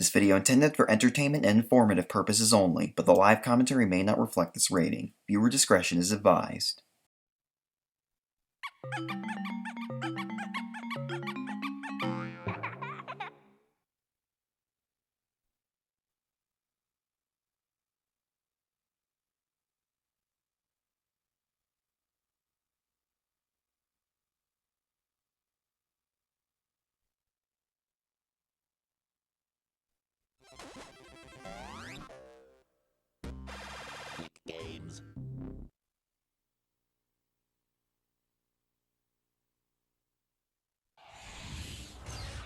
This video intended for entertainment and informative purposes only, but the live commentary may not reflect this rating. Viewer discretion is advised. Games.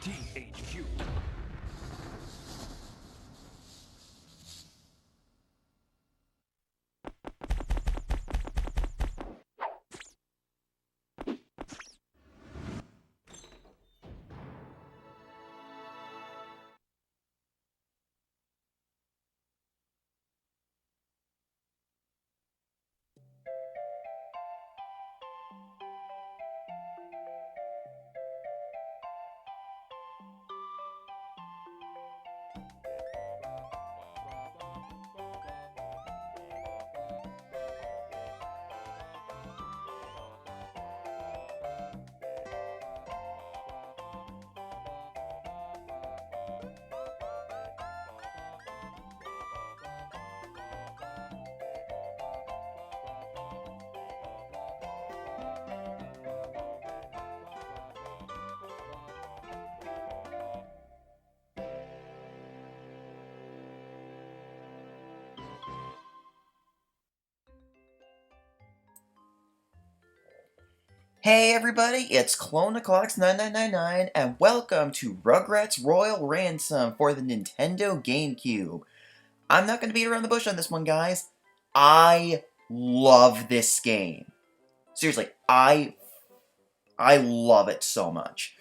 THQ. Hey everybody, it's Clona Comics 9999 and welcome to Rugrats Royal Ransom for the Nintendo GameCube. I'm not going to beat around the bush on this one, guys. I love this game. Seriously, I love it so much.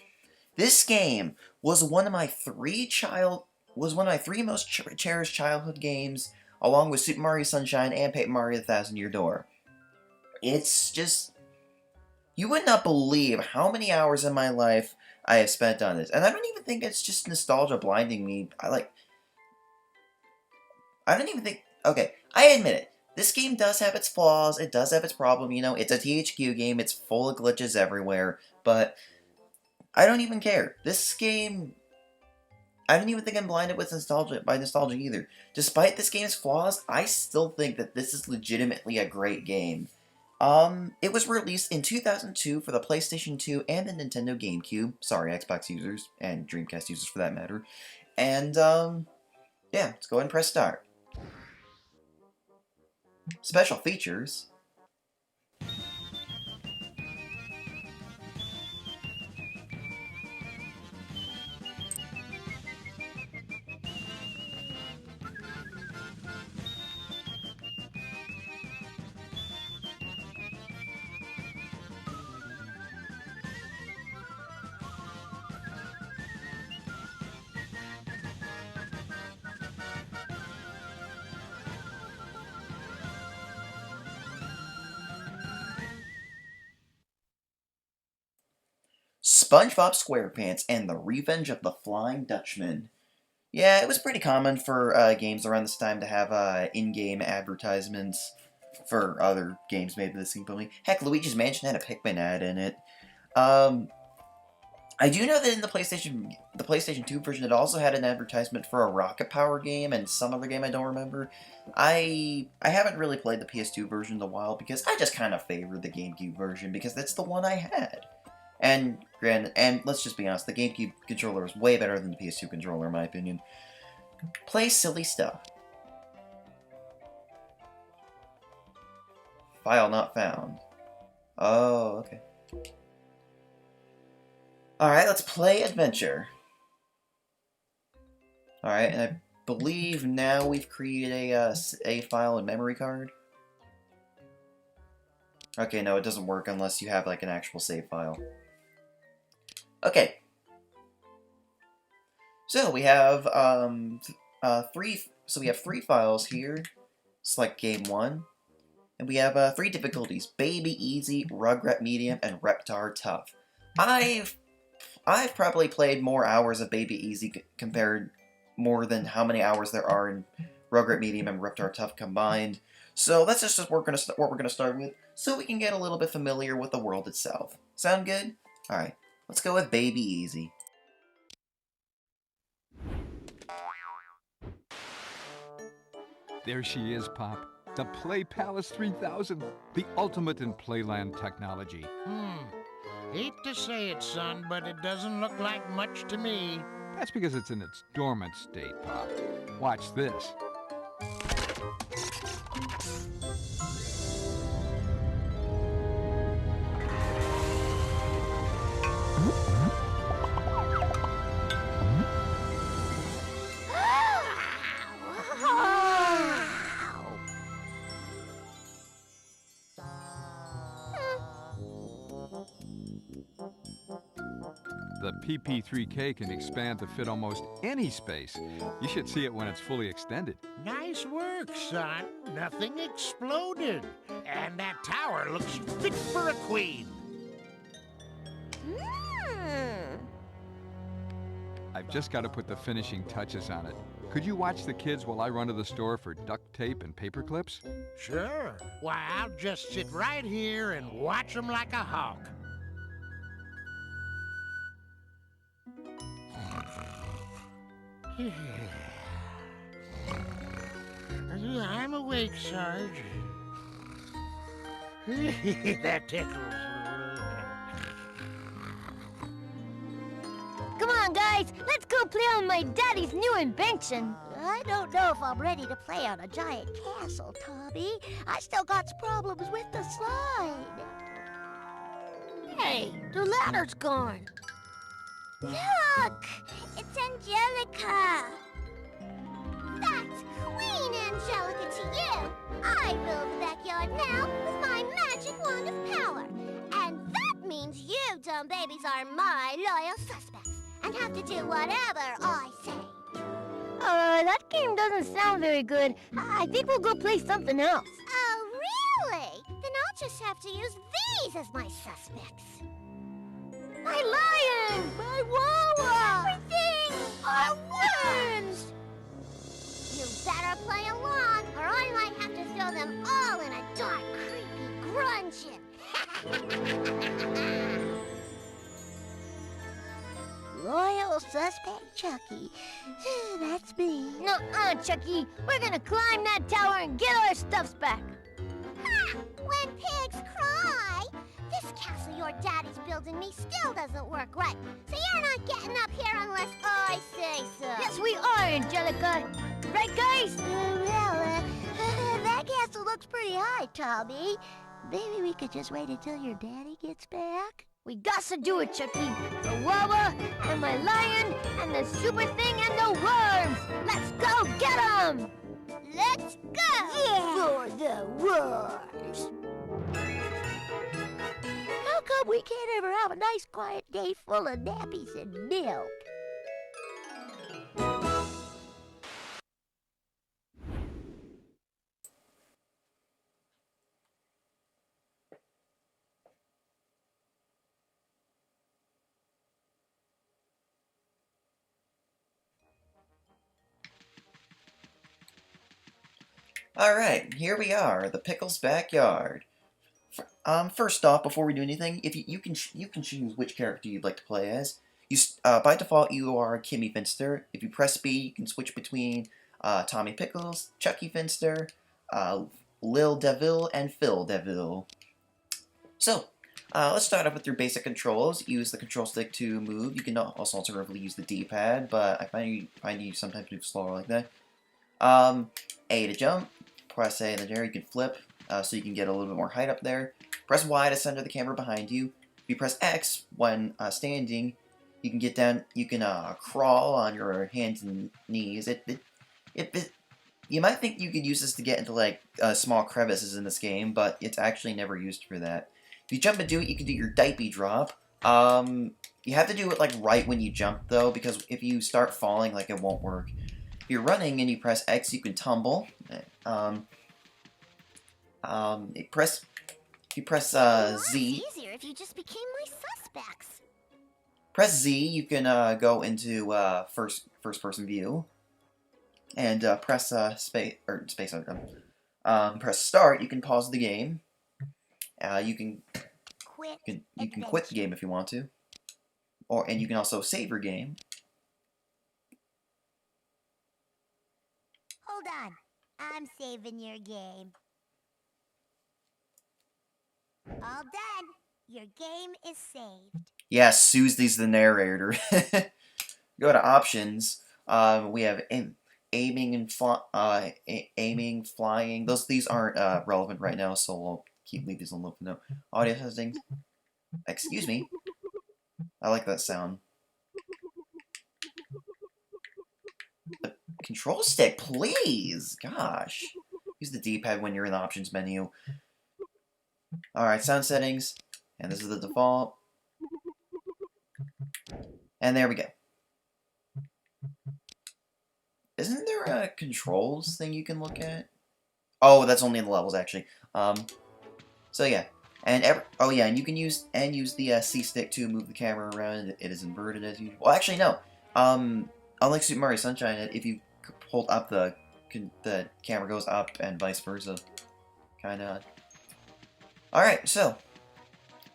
This game was one of my three most cherished childhood games, along with Super Mario Sunshine and Paper Mario: The Thousand Year Door. It's just, you would not believe how many hours in my life I have spent on this, and I don't even think it's just nostalgia blinding me. I don't even think. Okay, I admit it. This game does have its flaws. It does have its problem. You know, it's a THQ game. It's full of glitches everywhere, but I don't even care. This game, I don't even think I'm blinded with nostalgia either. Despite this game's flaws, I still think that this is legitimately a great game. It was released in 2002 for the PlayStation 2 and the Nintendo GameCube. Sorry, Xbox users, and Dreamcast users for that matter. And, yeah, let's go ahead and press start. Special features. SpongeBob SquarePants and the Revenge of the Flying Dutchman. Yeah, it was pretty common for games around this time to have in-game advertisements for other games made by the same company. Heck, Luigi's Mansion had a Pikmin ad in it. I do know that in the PlayStation 2 version, it also had an advertisement for a Rocket Power game and some other game I don't remember. I haven't really played the PS2 version in a while because I just kind of favored the GameCube version because that's the one I had. And let's just be honest, the GameCube controller is way better than the PS2 controller in my opinion. Play silly stuff. File not found. Oh, okay. Alright, let's play adventure. Alright, and I believe now we've created a file and memory card. Okay, no, it doesn't work unless you have like an actual save file. Okay. So we have three files here. Select game 1. And we have 3 difficulties: Baby Easy, Rugrat Medium, and Reptar Tough. I've probably played more hours of Baby Easy compared more than how many hours there are in Rugrat Medium and Reptar Tough combined. So that's just what we're gonna start with, so we can get a little bit familiar with the world itself. Sound good? All right, let's go with Baby Easy. There she is, Pop. The Play Palace 3000, the ultimate in Playland technology. Hate to say it, son, but it doesn't look like much to me. That's because it's in its dormant state, Pop. Watch this. The PP3K can expand to fit almost any space. You should see it when it's fully extended. Nice work, son. Nothing exploded. And that tower looks fit for a queen. I've just got to put the finishing touches on it. Could you watch the kids while I run to the store for duct tape and paper clips? Sure. Why, I'll just sit right here and watch them like a hawk. I'm awake, Sarge. That tickles. Come on, guys, let's go play on my daddy's new invention. I don't know if I'm ready to play on a giant castle, Tommy. I still got some problems with the slide. Hey, the ladder's gone. Look! It's Angelica! That's Queen Angelica to you! I rule the backyard now with my magic wand of power. And that means you dumb babies are my loyal suspects and have to do whatever I say. That game doesn't sound very good. I think we'll go play something else. Oh, really? Then I'll just have to use these as my suspects. My lion! My Wawa! Everything! Our worms! You better play along, or I might have to throw them all in a dark, creepy grungeon. Loyal suspect Chucky. That's me. Nuh-uh, Chucky. We're gonna climb that tower and get our stuffs back. Ha! When pigs cry! This castle your daddy's building me still doesn't work right. So you're not getting up here unless I say so. Yes, we are, Angelica. Right, guys? That castle looks pretty high, Tommy. Maybe we could just wait until your daddy gets back? We got to do it, Chucky. The Wawa, and my lion, and the super thing, and the worms. Let's go get them! Let's go! Yeah. For the worms. How come we can't ever have a nice quiet day full of nappies and milk? Alright, here we are, the Pickle's backyard. First off, before we do anything, if you can choose which character you'd like to play as. By default, you are Kimmy Finster. If you press B, you can switch between Tommy Pickles, Chucky Finster, Lil Deville, and Phil Deville. So, let's start off with your basic controls. Use the control stick to move. You can also alternatively use the D-pad, but I find you sometimes move slower like that. A to jump. Press A in the air. You can flip, so you can get a little bit more height up there. Press Y to center the camera behind you. If you press X when standing, you can get down. You can crawl on your hands and knees. You might think you could use this to get into like small crevices in this game, but it's actually never used for that. If you jump and do it, you can do your diaper drop. You have to do it like right when you jump though, because if you start falling, like it won't work. If you're running and you press X, you can tumble. If you press Z. It's easier if you just became my suspects. Press Z, you can go into first person view. and press space, press start, you can pause the game. You can quit the game if you want to, and you can also save your game. Hold on. I'm saving your game. All done. Your game is saved. Yes, Susie's the narrator. Go to options. We have aiming and aiming, flying. These aren't relevant right now, so we'll leave these on loop. No audio settings. Excuse me. I like that sound. The control stick, please. Gosh. Use the D-pad when you're in the options menu. Alright, sound settings. And this is the default. And there we go. Isn't there a controls thing you can look at? Oh, that's only in the levels, actually. So yeah. And and you can use the C stick to move the camera around. It is inverted as usual. Well, actually, no. Unlike Super Mario Sunshine, if you hold up, the camera goes up and vice versa. Kinda. Alright, so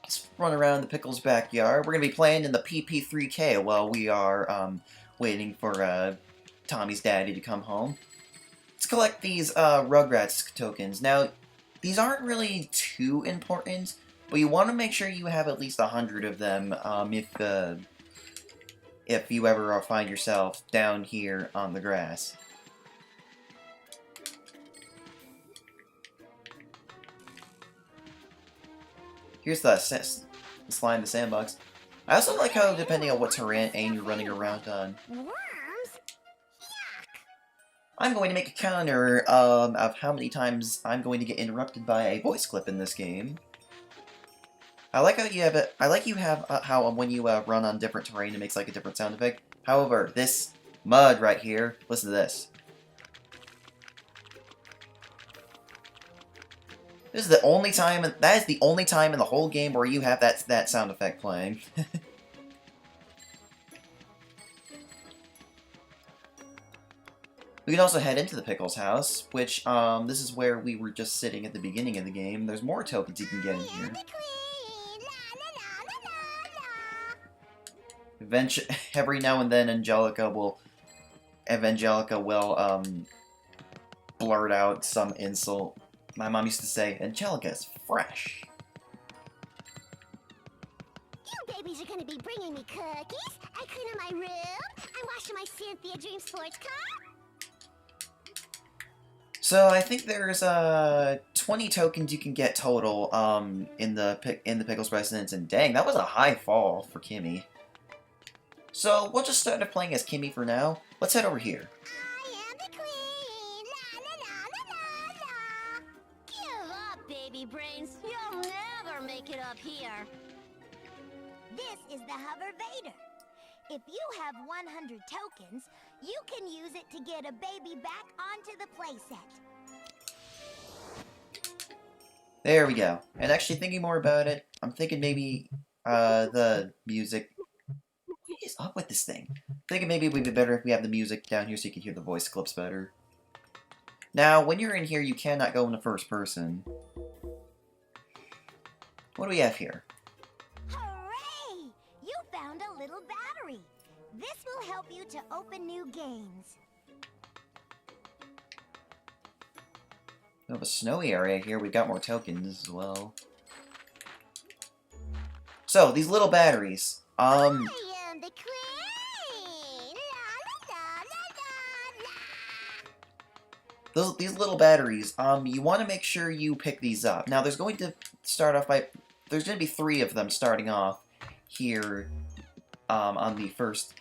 let's run around the Pickles' backyard. We're gonna be playing in the PP3K while we are waiting for Tommy's daddy to come home. Let's collect these Rugrats tokens. Now, these aren't really too important, but you want to make sure you have at least 100 of them if you ever find yourself down here on the grass. Here's the slime, the sandbox. I also like how, depending on what terrain you're running around on, Worms? Yuck! I'm going to make a counter of how many times I'm going to get interrupted by a voice clip in this game. I like how you have it. I like you have how when you run on different terrain, it makes like a different sound effect. However, this mud right here, listen to this. This is the only time. That is the only time in the whole game where you have that sound effect playing. We can also head into the Pickles house, which, this is where we were just sitting at the beginning of the game. There's more tokens you can get in here. Eventually, every now and then, Angelica will blurt out some insult. My mom used to say, Angelica's fresh. You babies are gonna be bringing me cookies. I clean my room. I'm washing my Cynthia Dream Sports car. So I think there's 20 tokens you can get total in the Pickles residence, and dang, that was a high fall for Kimmy. So we'll just start playing as Kimmy for now. Let's head over here. I am the queen. La la la la la la. Give up, baby brains. You'll never make it up here. This is the Hover Vader. If you have 100 tokens, you can use it to get a baby back onto the playset. There we go. And actually thinking more about it, I'm thinking maybe the music. What is up with this thing? I'm thinking maybe it would be better if we have the music down here so you can hear the voice clips better. Now, when you're in here, you cannot go into first person. What do we have here? Hooray! You found a little battery. This will help you to open new games. We have a snowy area here. We've got more tokens as well. So, these little batteries. I am the queen! La la la la la la! These little batteries, you want to make sure you pick these up. Now, there's going to be 3 of them starting off here, on the first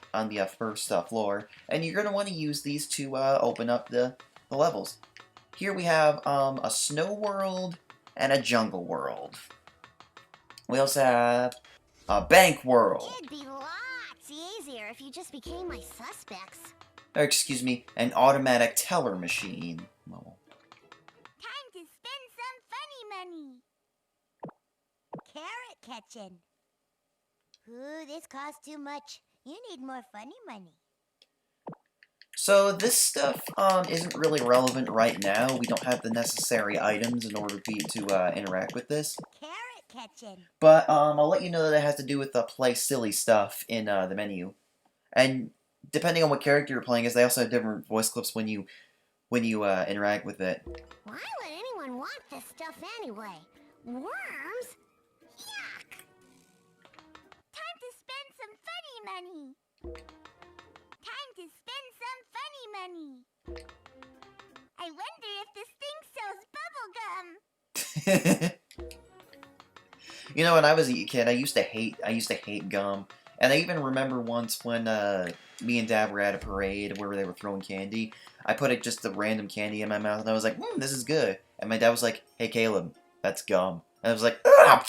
floor, and you're going to want to use these to open up the levels. Here we have a snow world and a jungle world. We also have a bank world. It'd be lots easier if you just became my suspects. Or, excuse me, an automatic teller machine. Well, Time to spend some funny money. Carrot catching. Ooh, this costs too much. You need more funny money. So this stuff isn't really relevant right now. We don't have the necessary items in order for you to interact with this. Carrot catching. But I'll let you know that it has to do with play silly stuff in the menu. And depending on what character you're playing, they also have different voice clips when you interact with it. Why would anyone want this stuff anyway? Worms? Yuck! Time to spend some funny money. Time to spend some funny money. I wonder if this thing sells bubble gum. You know, when I was a kid, I used to hate gum. And I even remember once when me and Dad were at a parade where they were throwing candy. I put just a random candy in my mouth, and I was like, this is good. And my dad was like, hey, Caleb, that's gum. And I was like, ah!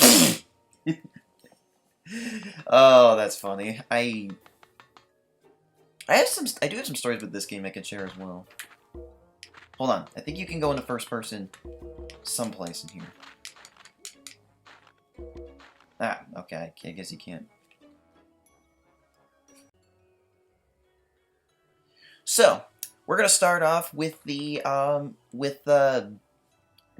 Oh, that's funny. I do have some stories with this game I can share as well. Hold on, I think you can go into first person someplace in here. Ah, okay, I guess you can't. So, we're gonna start off with the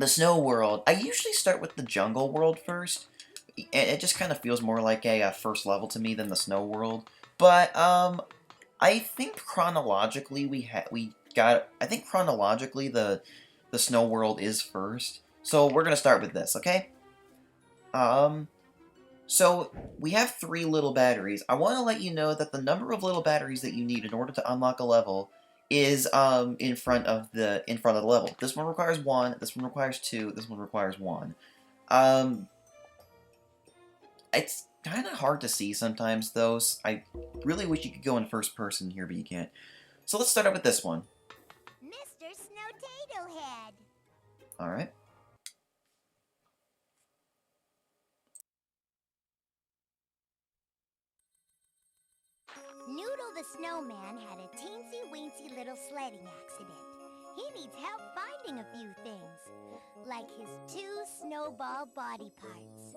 snow world. I usually start with the jungle world first. It just kind of feels more like a first level to me than the snow world. But I think chronologically the snow world is first. So we're gonna start with this, okay? So we have 3 little batteries. I want to let you know that the number of little batteries that you need in order to unlock a level is in front of the level. This one requires 1, this one requires 2, this one requires 1. It's kind of hard to see sometimes, though. I really wish you could go in first person here, but you can't. So let's start out with this one. Mr. Snowtato Head. Alright. Noodle the snowman had a teensy-weensy little sledding accident. He needs help finding a few things, like his 2 snowball body parts,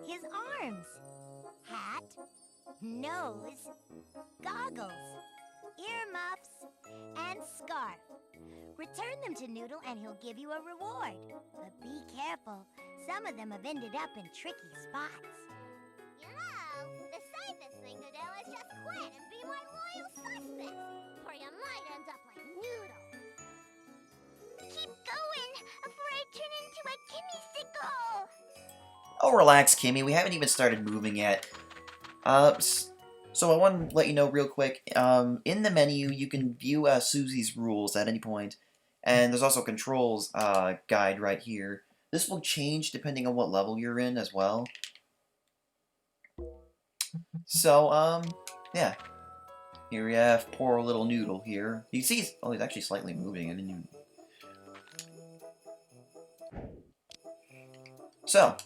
his arms, hat, nose, goggles, earmuffs, and scarf. Return them to Noodle and he'll give you a reward. But be careful, some of them have ended up in tricky spots. You know, the safest thing to do is just quit and be my loyal suspect, or you might end up like Noodle. Keep going, before I turn into a Kimmy-sickle! Oh, relax, Kimmy. We haven't even started moving yet. So I want to let you know real quick, in the menu, you can view Susie's rules at any point, and there's also a controls guide right here. This will change depending on what level you're in as well. So, yeah. Here we have poor little Noodle here. You see, he's actually slightly moving. I didn't even... So,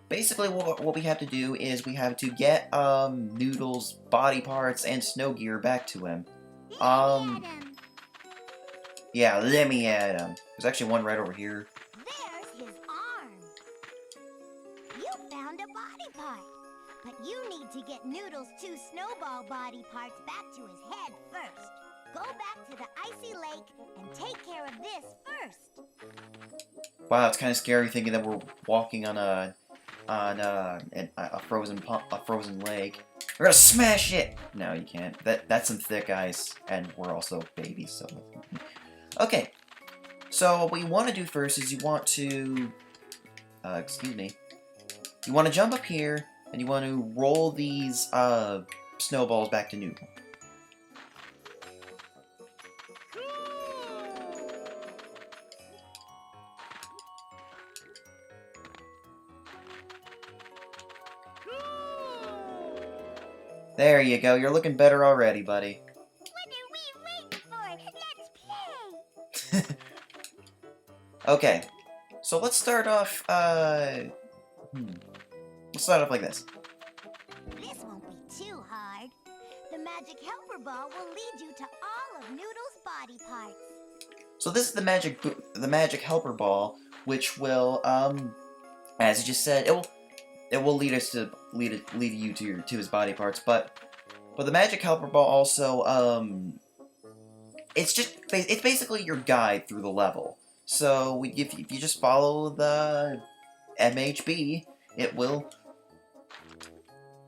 basically what we have to do is we have to get Noodle's body parts and snow gear back to him. Yeah, let me at him. There's actually one right over here. There's his arm. You found a body part. But you need to get Noodle's 2 snowball body parts back to his head first. Go back to the icy lake and take care of this first. Wow, it's kind of scary thinking that we're walking on a frozen lake. We're gonna smash it! No, you can't. That's some thick ice, and we're also babies, so... Okay, so what you want to do first is you want to... excuse me. You want to jump up here, and you want to roll these snowballs back to Noodle. There you go, you're looking better already, buddy. What are we waiting for? Let's play! Okay, so let's start off, let's start off like this. This won't be too hard. The magic helper ball will lead you to all of Noodle's body parts. So this is the magic helper ball, which will, as you just said, it will lead you to his body parts, but the magic helper ball also it's basically your guide through the level. So if you just follow the MHB, it will.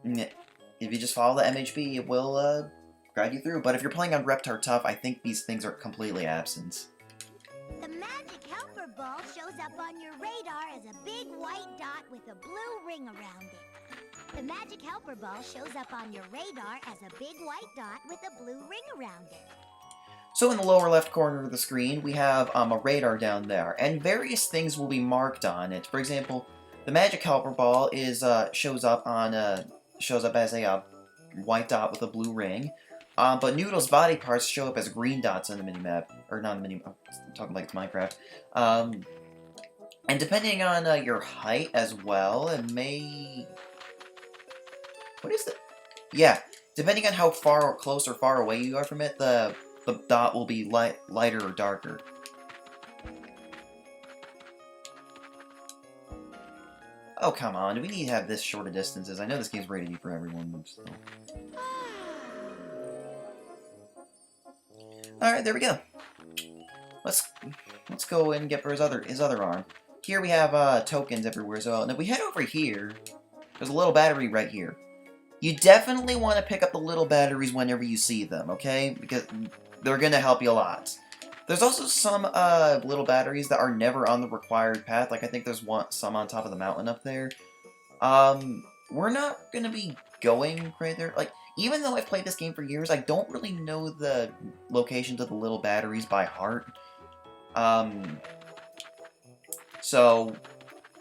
If you just follow the MHB, it will guide you through. But if you're playing on Reptar Tough, I think these things are completely absent. The magic helper ball shows up on your radar as a big white dot with a blue ring around it. The magic helper ball shows up on your radar as a big white dot with a blue ring around it. So in the lower left corner of the screen, we have a radar down there, and various things will be marked on it. For example, the magic helper ball shows up as a white dot with a blue ring. But Noodle's body parts show up as green dots on the minimap, or not the minimap. I'm talking like it's Minecraft. And depending on your height as well, it may. What is it? Yeah, depending on how close or far away you are from it, the dot will be lighter or darker. Oh, come on. Do we need to have this short of distances? I know this game's rated for everyone, so. Alright, there we go. Let's go and get for his other arm. Here we have tokens everywhere as well. And if we head over here, there's a little battery right here. You definitely want to pick up the little batteries whenever you see them, okay? Because they're going to help you a lot. There's also some little batteries that are never on the required path. Like, I think there's some on top of the mountain up there. We're not going to be going right there. Like, even though I've played this game for years, I don't really know the locations of the little batteries by heart. So,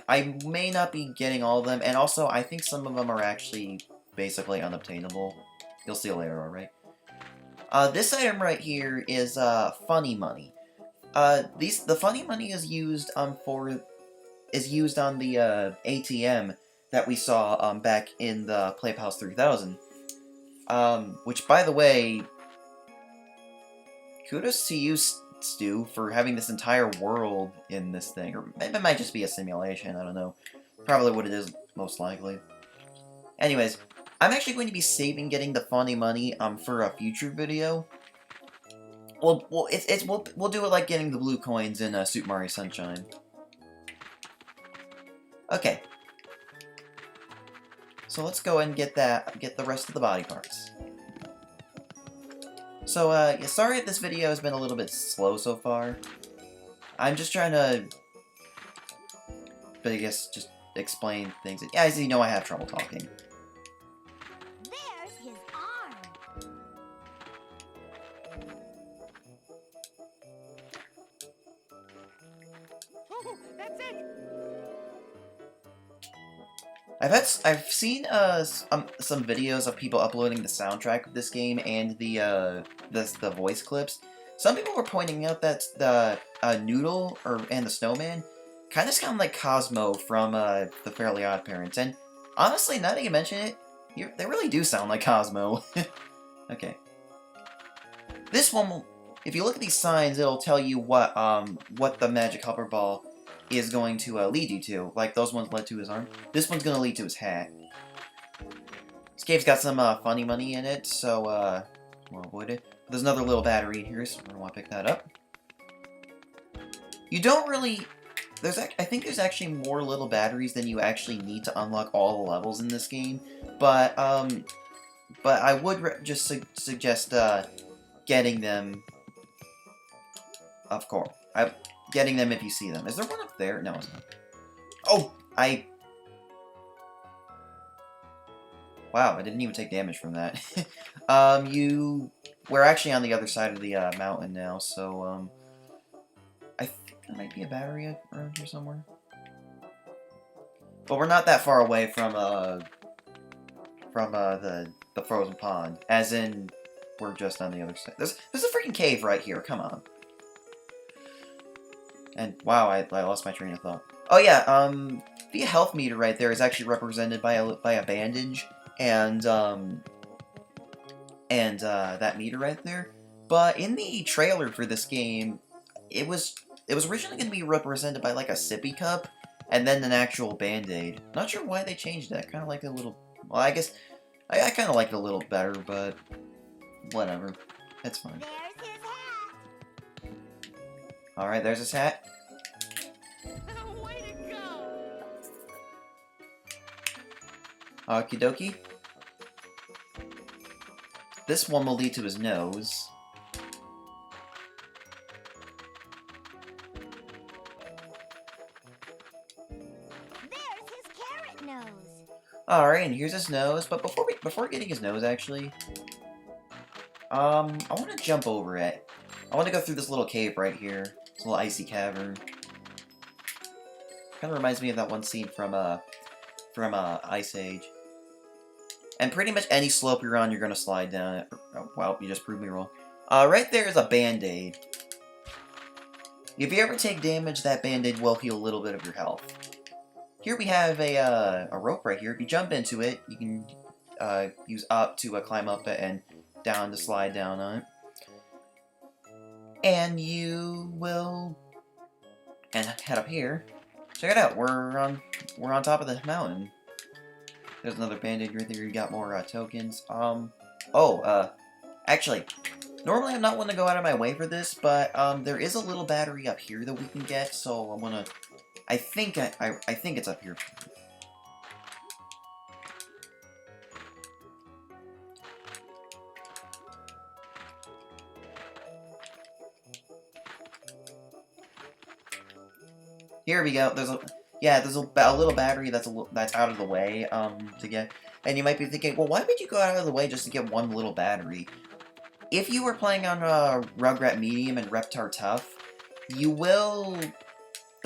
I may not be getting all of them. And also, I think some of them are actually basically unobtainable. You'll see later, alright? This item right here is funny money. The funny money is used on the ATM that we saw back in the Playpals 3000. Which, by the way, kudos to you, Stu, for having this entire world in this thing. Or it might just be a simulation, I don't know. Probably what it is, most likely. Anyways, I'm actually going to be saving getting the funny money for a future video. We'll do it like getting the blue coins in Super Mario Sunshine. Okay. So let's go and get the rest of the body parts. So, yeah, sorry if this video has been a little bit slow so far. I'm just trying to, but I guess, just explain things. Yeah, as you know, I have trouble talking. There's his arm. Oh, that's it! I've seen some videos of people uploading the soundtrack of this game and the voice clips. Some people were pointing out that the Noodle and the Snowman kind of sound like Cosmo from the Fairly Odd Parents, and honestly, now that you mention it, they really do sound like Cosmo. Okay. This one, if you look at these signs, it'll tell you what the magic helper ball is going to lead you to. Like, those ones led to his arm. This one's going to lead to his hat. This cave's got some funny money in it, so, we'll avoid it. There's another little battery in here, so we're going to want to pick that up. You don't really... I think there's actually more little batteries than you actually need to unlock all the levels in this game. But I would just suggest, getting them... Of course. Getting them if you see them. Is there one up there? No, it's not. Oh! Wow, I didn't even take damage from that. We're actually on the other side of the mountain now, so, I think there might be a battery around here somewhere. But we're not that far away from the frozen pond. As in, we're just on the other side. There's a freaking cave right here, come on. And, wow, I lost my train of thought. Oh yeah, the health meter right there is actually represented by a bandage, and that meter right there. But in the trailer for this game, it was originally going to be represented by, like, a sippy cup, and then an actual Band-Aid. Not sure why they changed that. Kind of like a little... Well, I guess... I kind of like it a little better, but... Whatever. It's fine. There's his hat. Alright, there's his hat. Way to go! Okie dokie. This one will lead to his nose. There's his carrot nose. Alright, and here's his nose. But before getting his nose, actually, I want to jump over it. I want to go through this little cave right here. This little icy cavern. Kind of reminds me of that one scene from Ice Age. And pretty much any slope you're on, you're gonna slide down it. Oh, well, you just proved me wrong. Right there is a band-aid. If you ever take damage, that band-aid will heal a little bit of your health. Here we have a rope right here. If you jump into it, you can use up to climb up it and down to slide down on it. And you will head up here. Check it out. We're on top of the mountain. There's another band-aid right there. You got more tokens. Actually, normally I'm not one to go out of my way for this, but there is a little battery up here that we can get. So I'm gonna. I think it's up here. Here we go. There's a little battery that's out of the way to get. And you might be thinking, well, why would you go out of the way just to get one little battery? If you were playing on Rugrat Medium and Reptar Tough, the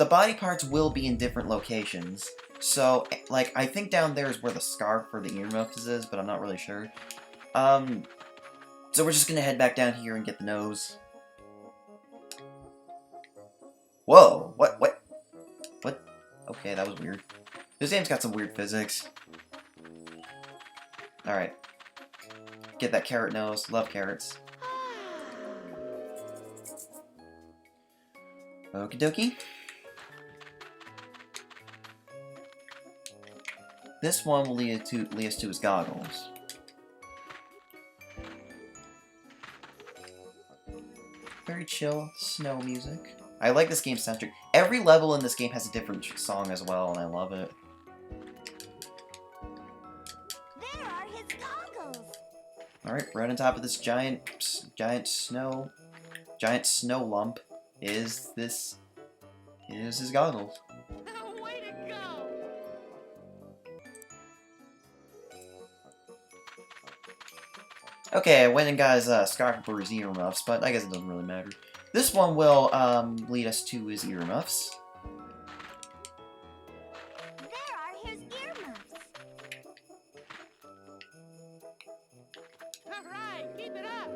body parts will be in different locations. So, like, I think down there is where the scarf or the earmuffs is, but I'm not really sure. So we're just gonna head back down here and get the nose. Whoa! What? Okay, that was weird. This game's got some weird physics. Alright. Get that carrot nose. Love carrots. Okie dokie. This one will lead us to his goggles. Very chill snow music. I like this game's soundtrack. Every level in this game has a different song as well, and I love it. There are his goggles. Alright, right on top of this giant snow lump is his goggles. Way to go! Okay, I went and got his scarf for his earmuffs, but I guess it doesn't really matter. This one will lead us to his earmuffs. There are his earmuffs. Alright, keep it up!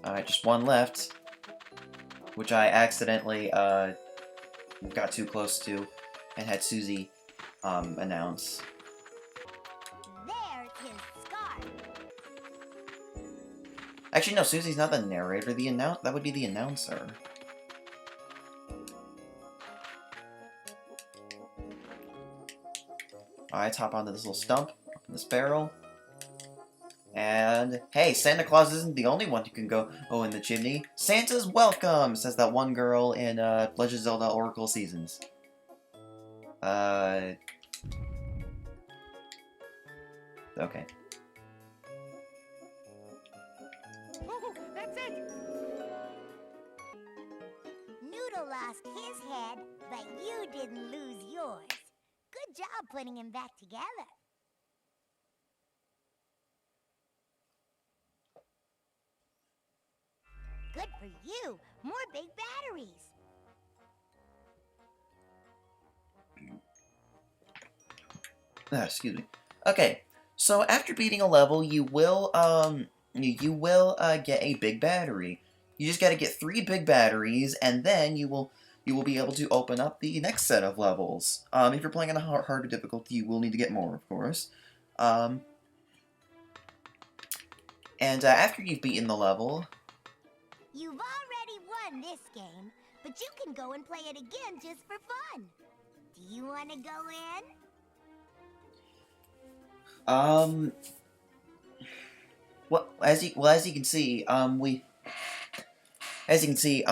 Alright, just one left, which I accidentally got too close to and had Susie announce. There's his scarf. Actually, no, Susie's not the narrator. That would be the announcer. Alright, hop onto this little stump, this barrel. And, hey, Santa Claus isn't the only one who can go in the chimney. Santa's welcome, says that one girl in Legend of Zelda Oracle Seasons. Okay. Oh, that's it! Noodle lost his head, but you didn't lose yours. Good job putting him back together. Good for you. More big batteries. Excuse me. Okay, so after beating a level, you will get a big battery. You just gotta get 3 big batteries, and then you will be able to open up the next set of levels. If you're playing on a harder difficulty, you will need to get more, of course. And after you've beaten the level, You've already won this game, but you can go and play it again just for fun. Do you want to go in? well, as you can see, As you can see,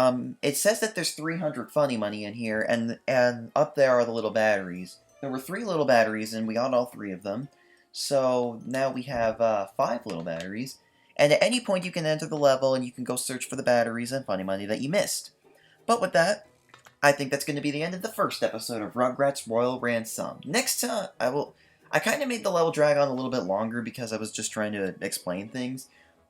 it says that there's 300 funny money in here, and up there are the little batteries. There were 3 little batteries, and we got all 3 of them. So now we have 5 little batteries. And at any point you can enter the level, and you can go search for the batteries and funny money that you missed. But with that, I think that's going to be the end of the first episode of Rugrats Royal Ransom. Next time, I kind of made the level drag on a little bit longer because I was just trying to explain things.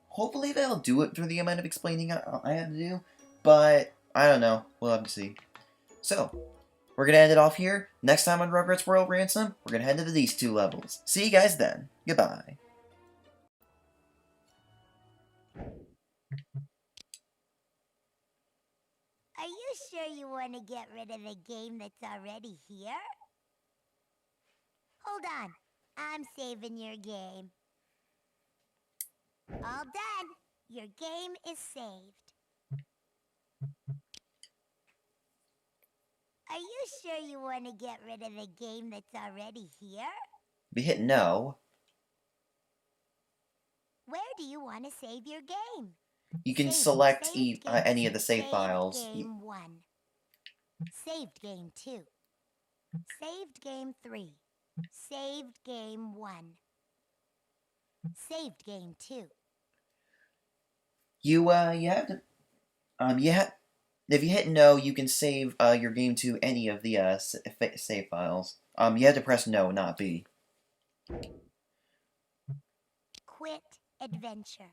Hopefully they'll do it for the amount of explaining I have to do, but I don't know. We'll have to see. So, we're going to end it off here. Next time on Rugrats Royal Ransom, we're going to head into these 2 levels. See you guys then. Goodbye. Are you sure you want to get rid of the game that's already here? Hold on. I'm saving your game. All done. Your game is saved. Are you sure you want to get rid of the game that's already here? If you hit no, Where do you want to save your game? you can Saved select game any of 2, the save files. Game 1. Saved game 2. Saved game 3. Saved game 1. Saved game 2. You have to, if you hit no, you can save your game to any of the save files. You have to press no, not B. Quit adventure.